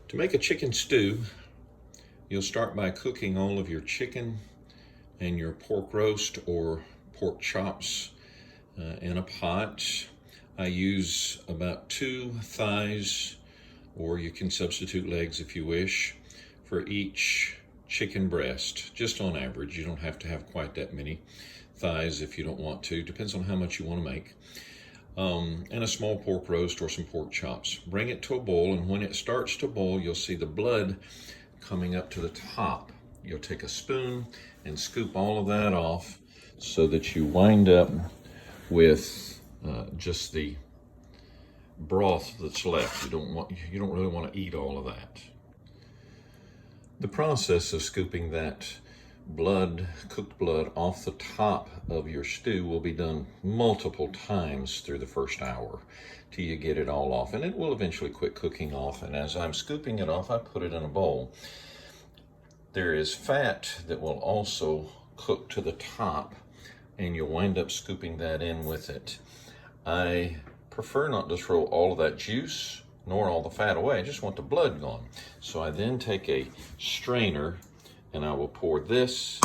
To make a chicken stew, you'll start by cooking all of your chicken and your pork roast or pork chops in a pot. I use about 2 thighs, or you can substitute legs if you wish, for each chicken breast, just on average. You don't have to have quite that many thighs if you don't want to. Depends on how much you want to make. And a small pork roast or some pork chops. Bring it to a boil, and when it starts to boil, you'll see the blood coming up to the top. You'll take a spoon and scoop all of that off so that you wind up with just the broth that's left. You don't really want to eat all of that. The process of scooping that cooked blood off the top of your stew will be done multiple times through the first hour till you get it all off, and it will eventually quit cooking off. And as I'm scooping it off, I put it in a bowl. There is fat that will also cook to the top, and you'll wind up scooping that in with it. I prefer not to throw all of that juice nor all the fat away. I just want the blood gone. So I then take a strainer and I will pour this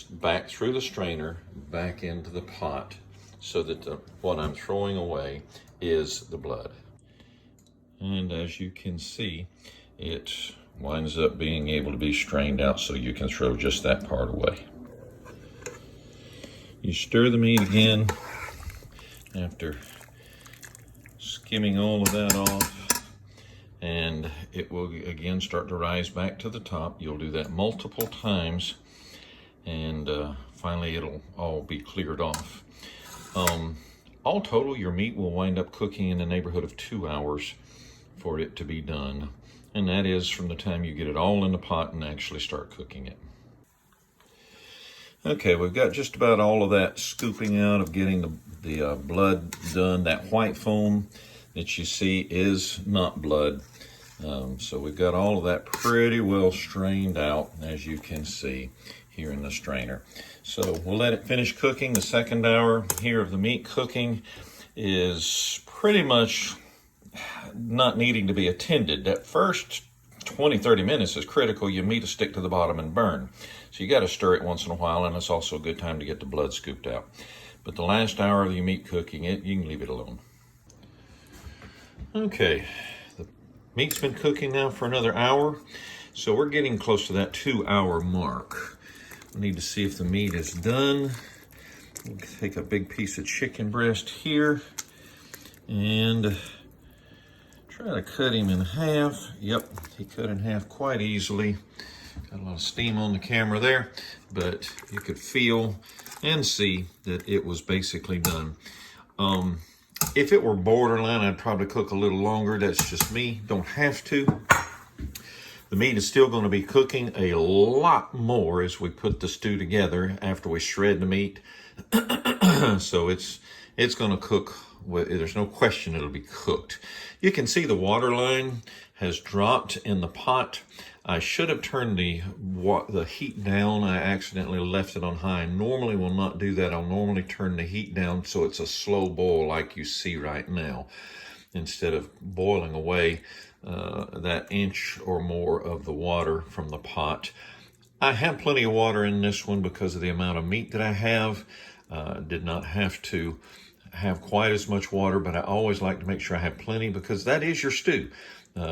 back through the strainer back into the pot so that what I'm throwing away is the blood. And as you can see, it winds up being able to be strained out so you can throw just that part away. You stir the meat again after skimming all of that off, and it will again start to rise back to the top. You'll do that multiple times, and finally it'll all be cleared off. All total, your meat will wind up cooking in the neighborhood of 2 hours for it to be done, and that is from the time you get it all in the pot and actually start cooking it. Okay, we've got just about all of that scooping out of getting the blood done. That white foam that you see is not blood. So we've got all of that pretty well strained out, as you can see here in the strainer. So we'll let it finish cooking. The second hour here of the meat cooking is pretty much not needing to be attended. That first 20-30 minutes is critical. Your meat will stick to the bottom and burn. So you got to stir it once in a while, and it's also a good time to get the blood scooped out. But the last hour of your meat cooking, you can leave it alone. Okay, the meat's been cooking now for another hour, so we're getting close to that 2-hour mark. We need to see if the meat is done. We'll take a big piece of chicken breast here and try to cut him in half. Yep, he cut in half quite easily. Got a lot of steam on the camera there, but you could feel and see that it was basically done. If it were borderline, I'd probably cook a little longer. That's just me. Don't have to. The meat is still going to be cooking a lot more as we put the stew together after we shred the meat. So it's going to cook. There's no question it'll be cooked. You can see the water line has dropped in the pot. I should have turned the heat down. I accidentally left it on high. I normally will not do that. I'll normally turn the heat down so it's a slow boil like you see right now, instead of boiling away that inch or more of the water from the pot. I have plenty of water in this one because of the amount of meat that I have. Did not have to have quite as much water, but I always like to make sure I have plenty because that is your stew.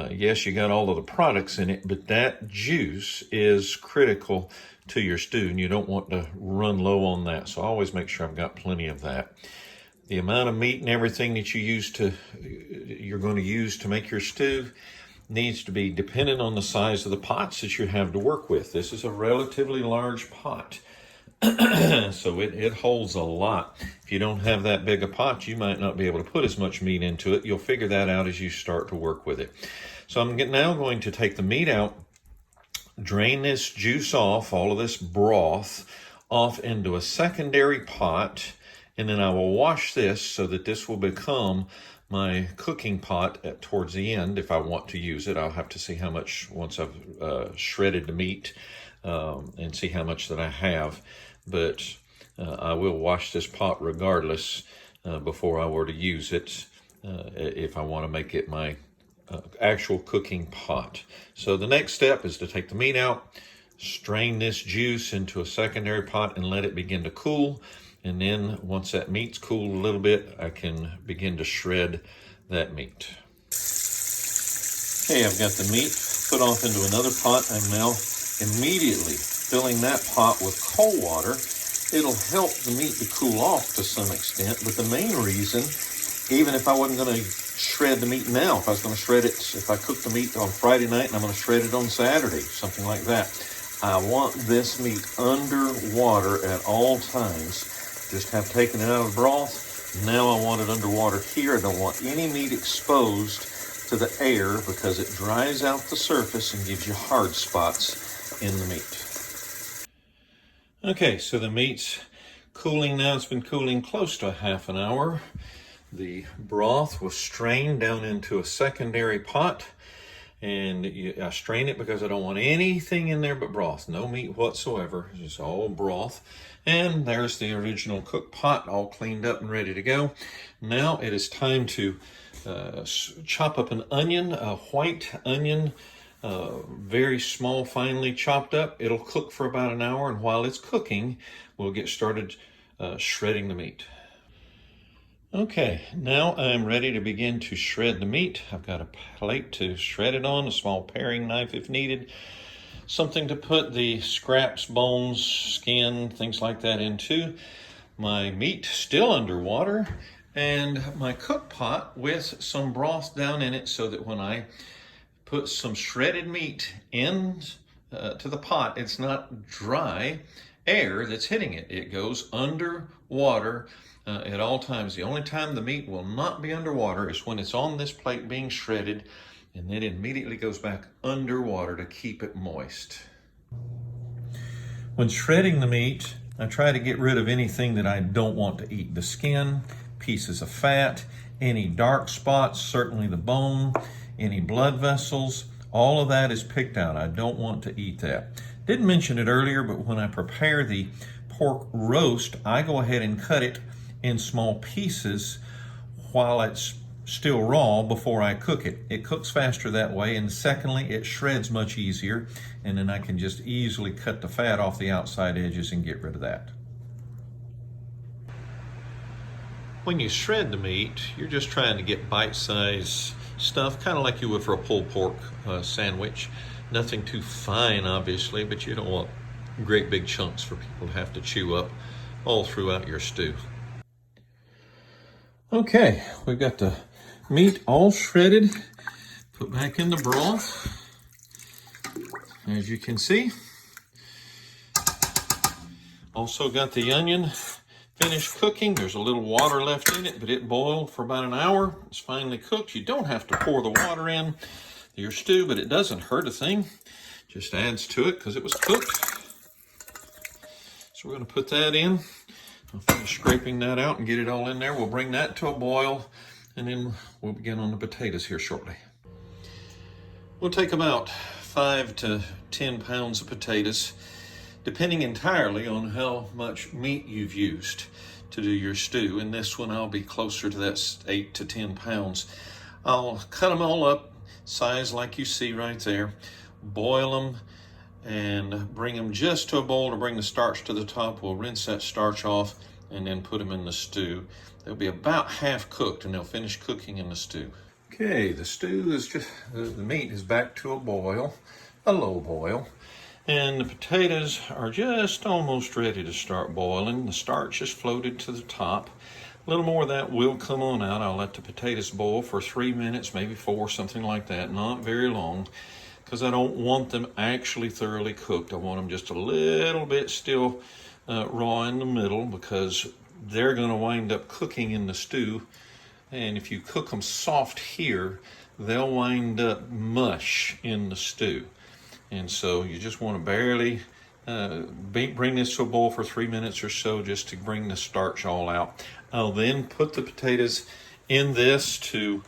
Yes, you got all of the products in it, but that juice is critical to your stew, and you don't want to run low on that. So I always make sure I've got plenty of that. The amount of meat and everything that you're going to use to make your stew needs to be dependent on the size of the pots that you have to work with. This is a relatively large pot, so it holds a lot. If you don't have that big a pot, you might not be able to put as much meat into it. You'll figure that out as you start to work with it. So I'm now going to take the meat out, drain this juice off, all of this broth off into a secondary pot, and then I will wash this so that this will become my cooking pot towards the end. If I want to use it, I'll have to see how much once I've shredded the meat and see how much that I have. But I will wash this pot regardless before I were to use it if I want to make it my actual cooking pot. So the next step is to take the meat out, strain this juice into a secondary pot and let it begin to cool. And then once that meat's cooled a little bit, I can begin to shred that meat. Okay, I've got the meat put off into another pot. I'm now immediately filling that pot with cold water. It'll help the meat to cool off to some extent, but the main reason, even if I wasn't going to shred the meat now, if I was going to shred it, if I cook the meat on Friday night and I'm going to shred it on Saturday, something like that, I want this meat under water at all times. Just have taken it out of the broth. Now I want it underwater here. I don't want any meat exposed to the air because it dries out the surface and gives you hard spots in the meat. Okay, so the meat's cooling now. It's been cooling close to a half an hour. The broth was strained down into a secondary pot, and I strain it because I don't want anything in there but broth. No meat whatsoever, just all broth. And there's the original cook pot all cleaned up and ready to go. Now it is time to chop up an onion, a white onion, very small, finely chopped up. It'll cook for about an hour, and while it's cooking, we'll get started shredding the meat. Okay, now I'm ready to begin to shred the meat. I've got a plate to shred it on, a small paring knife if needed, something to put the scraps, bones, skin, things like that into. My meat still underwater, and my cook pot with some broth down in it so that when I put some shredded meat in to the pot, it's not dry air that's hitting it. It goes underwater at all times. The only time the meat will not be underwater is when it's on this plate being shredded, and then it immediately goes back underwater to keep it moist. When shredding the meat, I try to get rid of anything that I don't want to eat. The skin, pieces of fat, any dark spots, certainly the bone, any blood vessels, all of that is picked out. I don't want to eat that. Didn't mention it earlier, but when I prepare the pork roast, I go ahead and cut it in small pieces while it's still raw before I cook it. It cooks faster that way, and secondly, it shreds much easier, and then I can just easily cut the fat off the outside edges and get rid of that. When you shred the meat, you're just trying to get bite-sized stuff, kind of like you would for a pulled pork sandwich. Nothing too fine, obviously, but you don't want great big chunks for people to have to chew up all throughout your stew. Okay, we've got the meat all shredded, put back in the broth, as you can see. Also got the onion finished cooking. There's a little water left in it, but it boiled for about an hour. It's finally cooked. You don't have to pour the water in your stew, but it doesn't hurt a thing. Just adds to it because it was cooked. So we're going to put that in. I'll finish scraping that out and get it all in there. We'll bring that to a boil, and then we'll begin on the potatoes here shortly. We'll take about 5 to 10 pounds of potatoes, depending entirely on how much meat you've used to do your stew. In this one, I'll be closer to that 8 to 10 pounds. I'll cut them all up, size like you see right there, boil them, and bring them just to a boil to bring the starch to the top. We'll rinse that starch off and then put them in the stew. They'll be about half cooked, and they'll finish cooking in the stew. Okay, the stew is just, the meat is back to a boil, a low boil. And the potatoes are just almost ready to start boiling. The starch is floated to the top. A little more of that will come on out. I'll let the potatoes boil for 3 minutes, maybe 4, something like that. Not very long, because I don't want them actually thoroughly cooked. I want them just a little bit still raw in the middle, because they're going to wind up cooking in the stew. And if you cook them soft here, they'll wind up mush in the stew. And so you just want to barely bring this to a boil for 3 minutes or so, just to bring the starch all out. I'll then put the potatoes in this to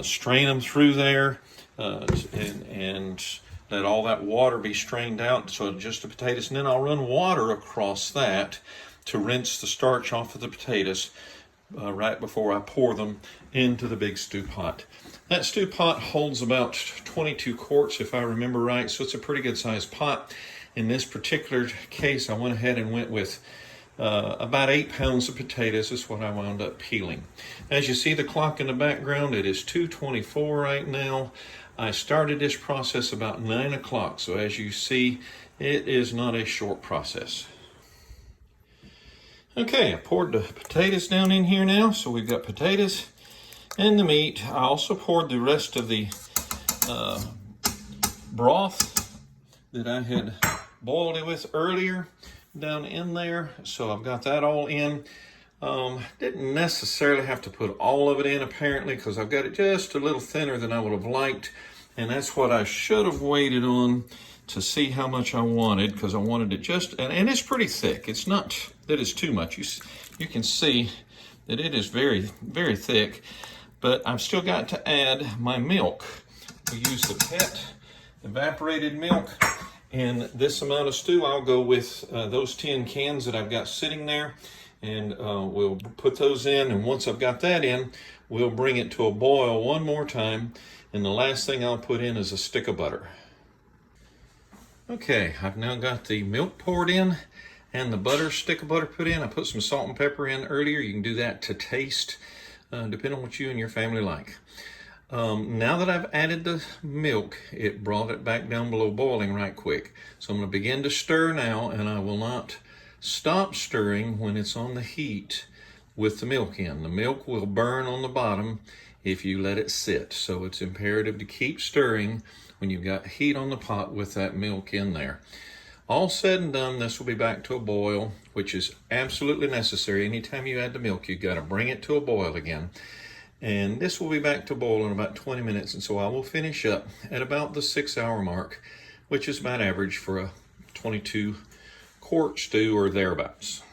strain them through there and let all that water be strained out. So just the potatoes, and then I'll run water across that to rinse the starch off of the potatoes. right before I pour them into the big stew pot. That stew pot holds about 22 quarts if I remember right, so it's a pretty good sized pot. In this particular case, I went ahead and went with about 8 pounds of potatoes is what I wound up peeling. As you see the clock in the background, it is 2:24 right now. I started this process about 9 o'clock, so as you see, it is not a short process. Okay, I poured the potatoes down in here now, so we've got potatoes and the meat. I also poured the rest of the broth that I had boiled it with earlier down in there, so I've got that all in. Didn't necessarily have to put all of it in apparently, because I've got it just a little thinner than I would have liked, and that's what I should have waited on to see how much I wanted, because I wanted it just, and it's pretty thick. It's not that it's too much. You can see that it is very, very thick, but I've still got to add my milk. We use the PET evaporated milk. In this amount of stew, I'll go with those 10 cans that I've got sitting there, and we'll put those in, and once I've got that in, we'll bring it to a boil one more time, and the last thing I'll put in is a stick of butter. Okay, I've now got the milk poured in and the stick of butter put in. I put some salt and pepper in earlier. You can do that to taste, depending on what you and your family like. Now that I've added the milk, it brought it back down below boiling right quick. So I'm going to begin to stir now, and I will not stop stirring when it's on the heat with the milk in. The milk will burn on the bottom if you let it sit. So it's imperative to keep stirring when you've got heat on the pot with that milk in there. All said and done, this will be back to a boil, which is absolutely necessary. Anytime you add the milk, you've got to bring it to a boil again. And this will be back to boil in about 20 minutes. And so I will finish up at about the 6-hour mark, which is about average for a 22 quart stew or thereabouts.